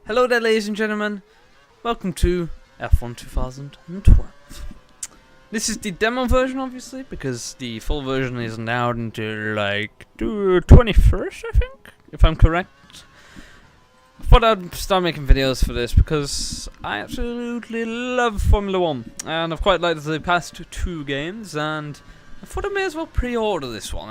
Hello there, ladies and gentlemen. Welcome to F1 2012. This is the demo version, obviously, because the full version isn't out until like the 21st, I think, if I'm correct. I thought I'd start making videos for this because I absolutely love Formula 1, and I've quite liked the past two games, and I thought I may as well pre-order this one,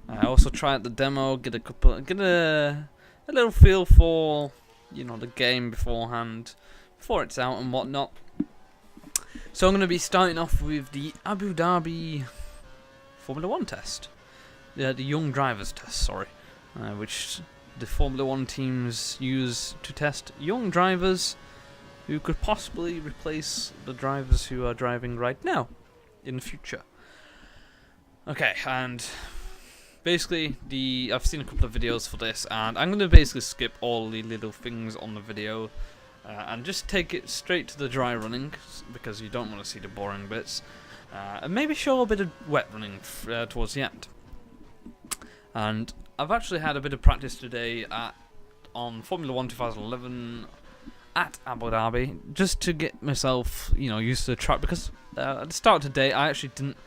and I also try out the demo, get a little feel for, you know, the game beforehand, before it's out and whatnot. So I'm going to be starting off with the Abu Dhabi Formula 1 test. The young drivers test, sorry. Which the Formula 1 teams use to test young drivers who could possibly replace the drivers who are driving right now in the future. Okay, and basically, I've seen a couple of videos for this, and I'm going to basically skip all the little things on the video and just take it straight to the dry running, because you don't want to see the boring bits, and maybe show a bit of wet running towards the end. And I've actually had a bit of practice today on Formula 1 2011 at Abu Dhabi, just to get myself, you know, used to the track, because at the start of today I actually didn't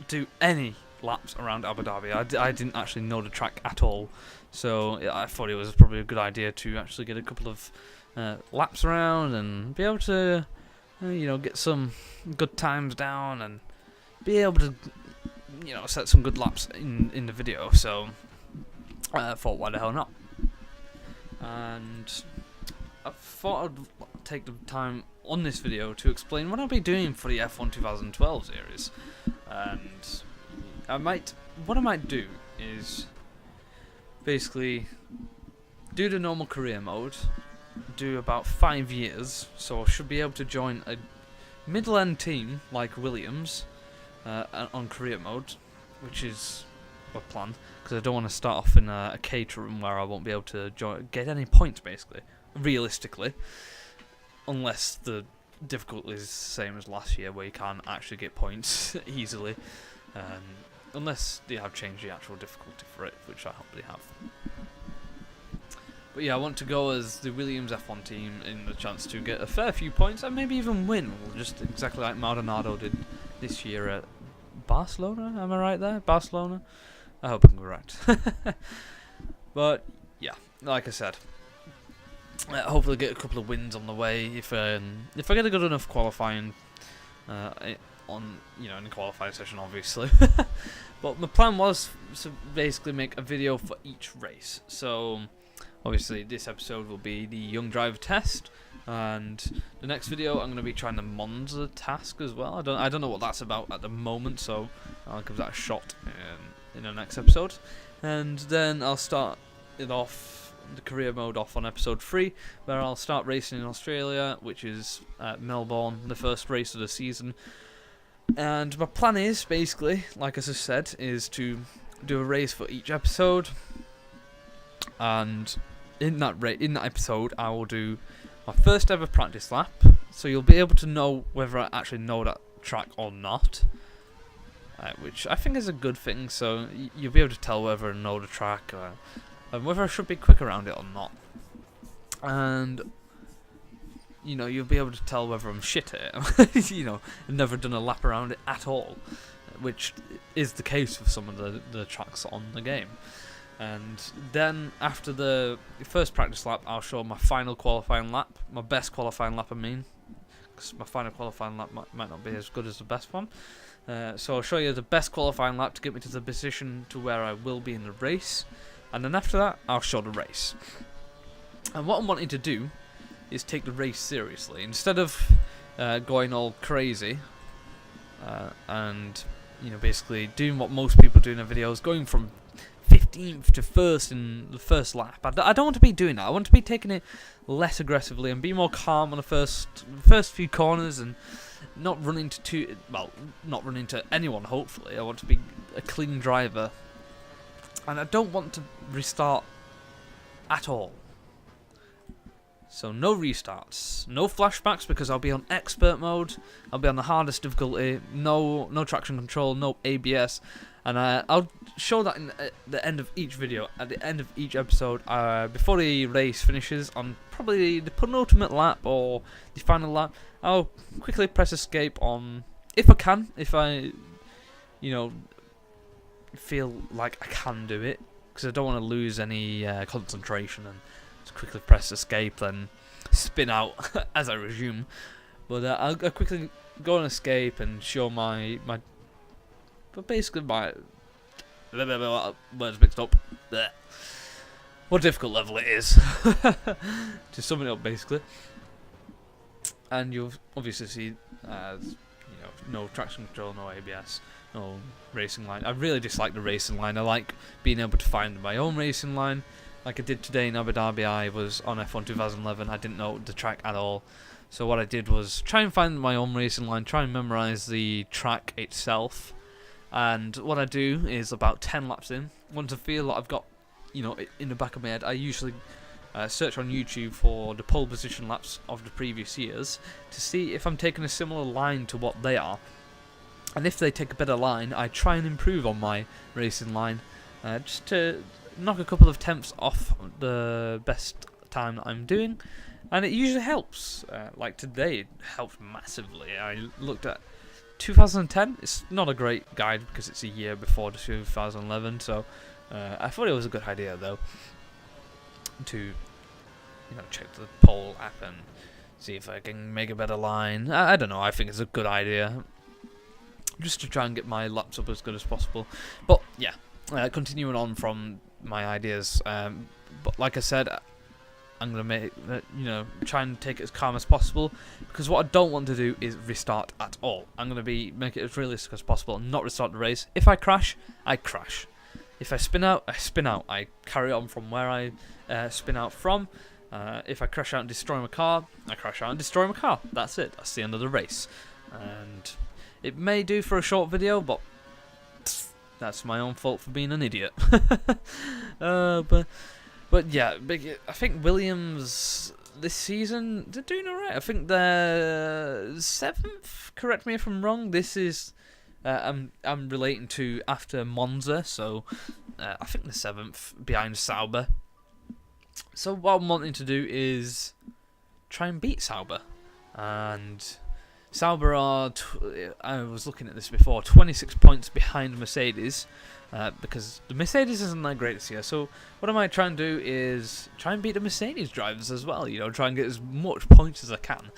do any laps around Abu Dhabi. I didn't actually know the track at all, so I thought it was probably a good idea to actually get a couple of laps around and be able to, you know, get some good times down and be able to, you know, set some good laps in the video. So I thought, why the hell not? And I thought I'd take the time on this video to explain what I'll be doing for the F1 2012 series. And what I might do is basically do the normal career mode, do about 5 years, so I should be able to join a middle-end team like Williams on career mode, which is my plan, because I don't want to start off in a caterum where I won't be able to get any points, basically, realistically, unless the difficulty is the same as last year, where you can't actually get points easily. Unless they have changed the actual difficulty for it, which I hope they have. But yeah, I want to go as the Williams F1 team in the chance to get a fair few points and maybe even win, just exactly like Maldonado did this year at Barcelona. Am I right there? Barcelona? I hope I'm correct. But yeah, like I said, hopefully get a couple of wins on the way if I get a good enough qualifying on, you know, in the qualifying session, obviously. But my plan was to basically make a video for each race. So obviously this episode will be the young driver test, and the next video I'm going to be trying the Monza task as well. I don't know what that's about at the moment, so I'll give that a shot in the next episode. And then I'll start it off, the career mode off on episode 3, where I'll start racing in Australia, which is Melbourne, the first race of the season. And my plan is, basically, like I just said, is to do a race for each episode. And in that episode, I will do my first ever practice lap. So you'll be able to know whether I actually know that track or not. Which I think is a good thing, so you'll be able to tell whether I know the track and whether I should be quick around it or not. And, you know, you'll be able to tell whether I'm shit at it. You know, I've never done a lap around it at all, which is the case with some of the tracks on the game. And then after the first practice lap, I'll show my final qualifying lap, my best qualifying lap, I mean, because my final qualifying lap might not be as good as the best one. So I'll show you the best qualifying lap to get me to the position to where I will be in the race. And then after that, I'll show the race. And what I'm wanting to do is take the race seriously. Instead of going all crazy and, you know, basically doing what most people do in their videos, going from 15th to 1st in the first lap. I don't want to be doing that. I want to be taking it less aggressively and be more calm on the first few corners and not running not running to anyone, hopefully. I want to be a clean driver. And I don't want to restart at all. So no restarts, no flashbacks because I'll be on expert mode. I'll be on the hardest difficulty. No traction control, no ABS, and I'll show that in the end of each video, at the end of each episode, before the race finishes on probably the penultimate lap or the final lap. I'll quickly press escape on, if I can, if I, feel like I can do it, because I don't want to lose any concentration, and just quickly press escape, then spin out as I resume. But I'll quickly go on escape and show my basically my words mixed up. Blech. What difficult level it is. To sum it up, basically. And you'll obviously see, no traction control, no ABS, no racing line. I really dislike the racing line. I like being able to find my own racing line. Like I did today in Abu Dhabi, I was on F1 2011. I didn't know the track at all. So what I did was try and find my own racing line, try and memorize the track itself. And what I do is about 10 laps in, once I feel like I've got, in the back of my head, I usually search on YouTube for the pole position laps of the previous years to see if I'm taking a similar line to what they are. And if they take a better line, I try and improve on my racing line, just to knock a couple of tenths off the best time that I'm doing. And it usually helps. Like today, it helped massively. I looked at 2010. It's not a great guide because it's a year before the 2011, so I thought it was a good idea though to check the poll app and see if I can make a better line. I don't know, I think it's a good idea just to try and get my laps up as good as possible. But yeah, continuing on from my ideas, but like I said, I'm going to try and take it as calm as possible, because what I don't want to do is restart at all. I'm going to make it as realistic as possible and not restart the race. If I crash, I crash. If I spin out, I spin out. I carry on from where I spin out from. If I crash out and destroy my car, I crash out and destroy my car. That's it. That's the end of the race. And it may do for a short video, but that's my own fault for being an idiot. But yeah, I think Williams this season, they're doing alright. I think they're 7th. Correct me if I'm wrong. This is I'm relating to after Monza, so I think the 7th behind Sauber. So what I'm wanting to do is try and beat Sauber, and Sauber are, I was looking at this before, 26 points behind Mercedes, because the Mercedes isn't that great this year. So what I might try and do is try and beat the Mercedes drivers as well, try and get as much points as I can,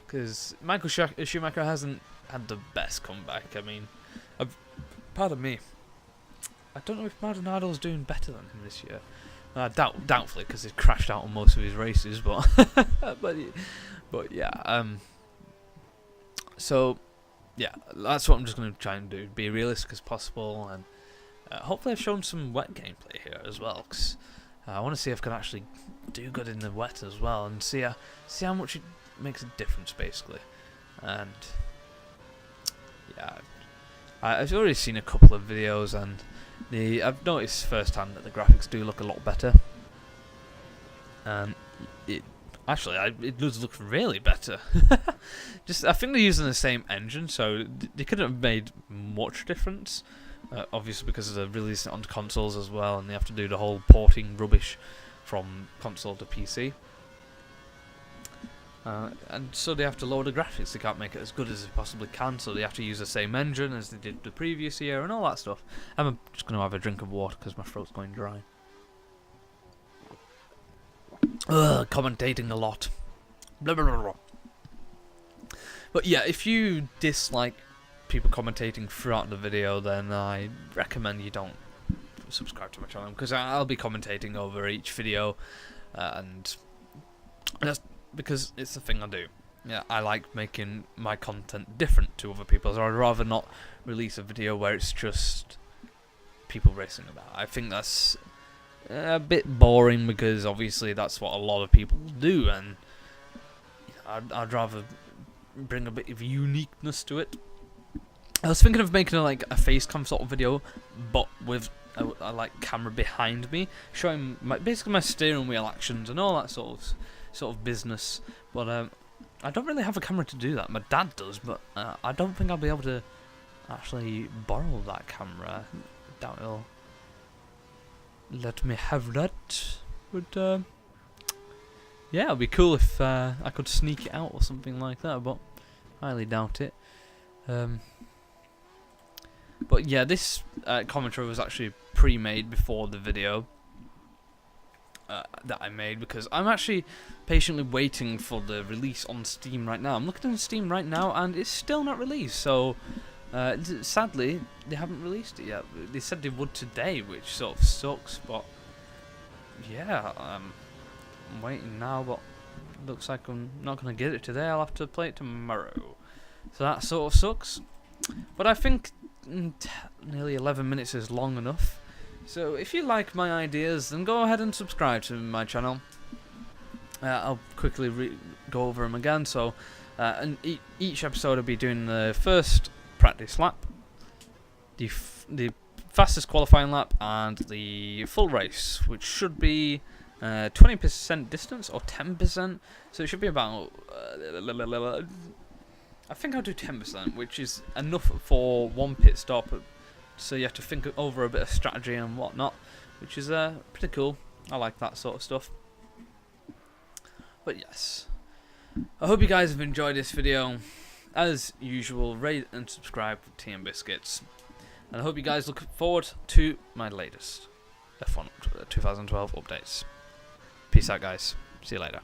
because Michael Schumacher hasn't had the best comeback. I mean, pardon me, I don't know if Maldonado's doing better than him this year. Doubtfully, because he's crashed out on most of his races, but but yeah. So yeah, that's what I'm just going to try and do. Be realistic as possible, and hopefully I've shown some wet gameplay here as well, because I want to see if I can actually do good in the wet as well, and see how much it makes a difference, basically. And yeah, I've already seen a couple of videos, and I've noticed firsthand that the graphics do look a lot better, and it does look really better. I think they're using the same engine, so they couldn't have made much difference. Obviously, because they're releasing it onto consoles as well, and they have to do the whole porting rubbish from console to PC. And so they have to lower the graphics. They can't make it as good as they possibly can, so they have to use the same engine as they did the previous year and all that stuff. I'm just going to have a drink of water because my throat's going dry. Commentating a lot. Blah, blah, blah, blah. But yeah, if you dislike people commentating throughout the video, then I recommend you don't subscribe to my channel, because I'll be commentating over each video, and that's because it's the thing I do. Yeah, I like making my content different to other people's. I'd rather not release a video where it's just people racing about. I think that's a bit boring, because obviously that's what a lot of people do, and I'd rather bring a bit of uniqueness to it. I was thinking of making a facecam sort of video, but with I like camera behind me, showing basically my steering wheel actions and all that sort of business. But I don't really have a camera to do that. My dad does, but I don't think I'll be able to actually borrow that camera. Doubt he'll let me have that. But yeah, it'd be cool if I could sneak it out or something like that, but highly doubt it. But yeah, this commentary was actually pre-made before the video that I made, because I'm actually patiently waiting for the release on Steam right now. I'm looking on Steam right now and it's still not released, so sadly they haven't released it yet. They said they would today, which sort of sucks, but yeah, I'm waiting now, but looks like I'm not going to get it today. I'll have to play it tomorrow, so that sort of sucks. But I think nearly 11 minutes is long enough. So if you like my ideas, then go ahead and subscribe to my channel. I'll quickly go over them again. So and each episode I'll be doing the first practice lap, the fastest qualifying lap, and the full race, which should be 20% distance or 10%. So it should be about I think I'll do 10%, which is enough for one pit stop, so you have to think over a bit of strategy and whatnot, which is pretty cool. I like that sort of stuff. But yes, I hope you guys have enjoyed this video. As usual, rate and subscribe for Tea and Biscuits, and I hope you guys look forward to my latest F1 2012 updates. Peace out, guys. See you later.